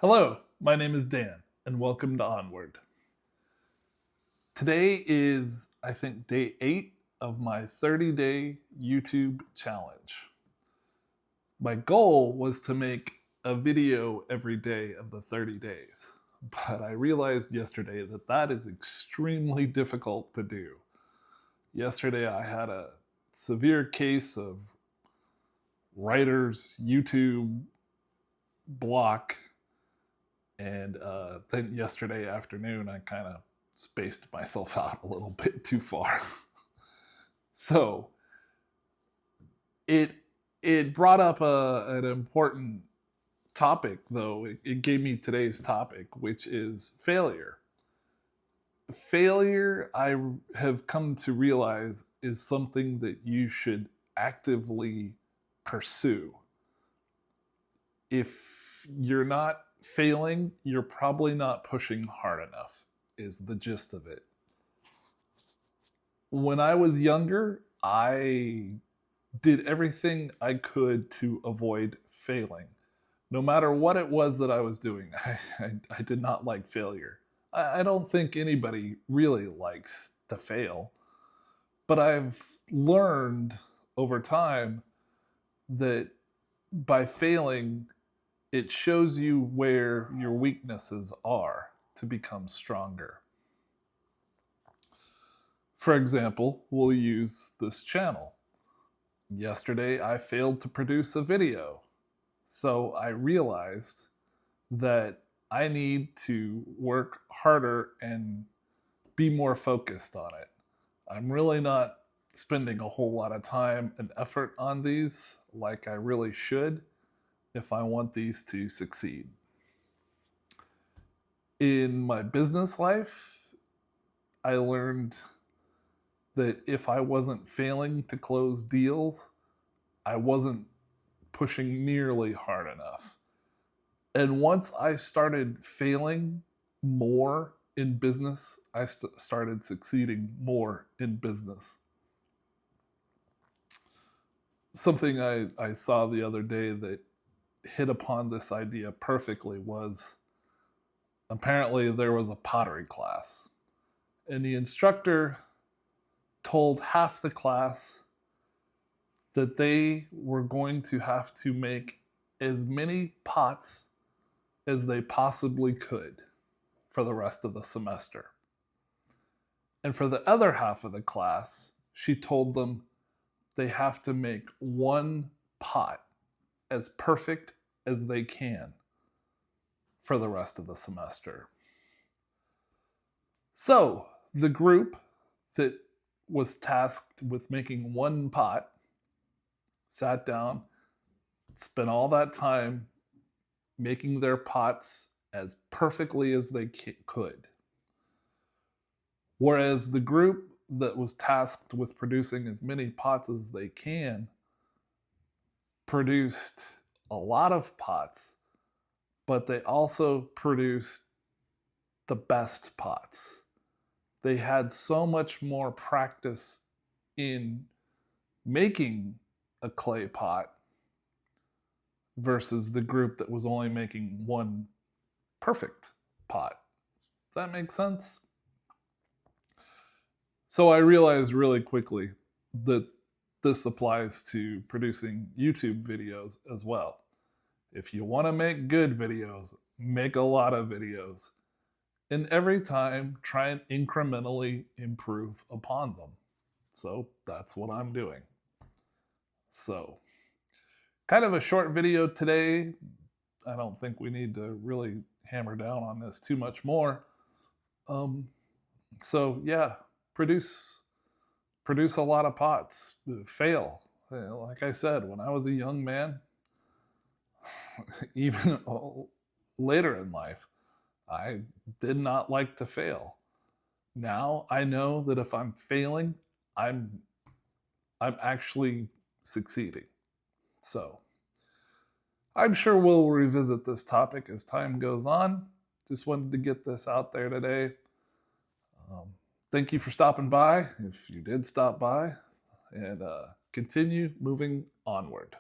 Hello, my name is Dan, and welcome to Onward. Today is, I think, day 8 of my 30-day YouTube challenge. My goal was to make a video every day of the 30 days, but I realized yesterday that that is extremely difficult to do. Yesterday, I had a severe case of writer's YouTube block. And then yesterday afternoon, I kind of spaced myself out a little bit too far. So it brought up an important topic, though. It gave me today's topic, which is failure. Failure, I have come to realize, is something that you should actively pursue. If you're not failing, you're probably not pushing hard enough, is the gist of it. When I was younger, I did everything I could to avoid failing. No matter what it was that I was doing, I did not like failure. I don't think anybody really likes to fail, but I've learned over time that by failing, it shows you where your weaknesses are to become stronger. For example, we'll use this channel. Yesterday, I failed to produce a video, so I realized that I need to work harder and be more focused on it. I'm really not spending a whole lot of time and effort on these like I really should if I want these to succeed. In my business life, I learned that if I wasn't failing to close deals, I wasn't pushing nearly hard enough. And once I started failing more in business, I started succeeding more in business. Something I saw the other day that hit upon this idea perfectly was apparently there was a pottery class, and the instructor told half the class that they were going to have to make as many pots as they possibly could for the rest of the semester. And for the other half of the class, she told them they have to make one pot as perfect as they can for the rest of the semester. So the group that was tasked with making one pot sat down, spent all that time making their pots as perfectly as they could. Whereas the group that was tasked with producing as many pots as they can produced a lot of pots, but they also produced the best pots. They had so much more practice in making a clay pot versus the group that was only making one perfect pot. Does that make sense? So I realized really quickly that this applies to producing YouTube videos as well. If you want to make good videos, make a lot of videos. And every time, try and incrementally improve upon them. So that's what I'm doing. So, kind of a short video today. I don't think we need to really hammer down on this too much more. So yeah, produce a lot of pots. Fail. Like I said, when I was a young man, even later in life, I did not like to fail. Now I know that if I'm failing, I'm actually succeeding. So I'm sure we'll revisit this topic as time goes on. Just wanted to get this out there today. Thank you for stopping by, if you did stop by, and continue moving onward.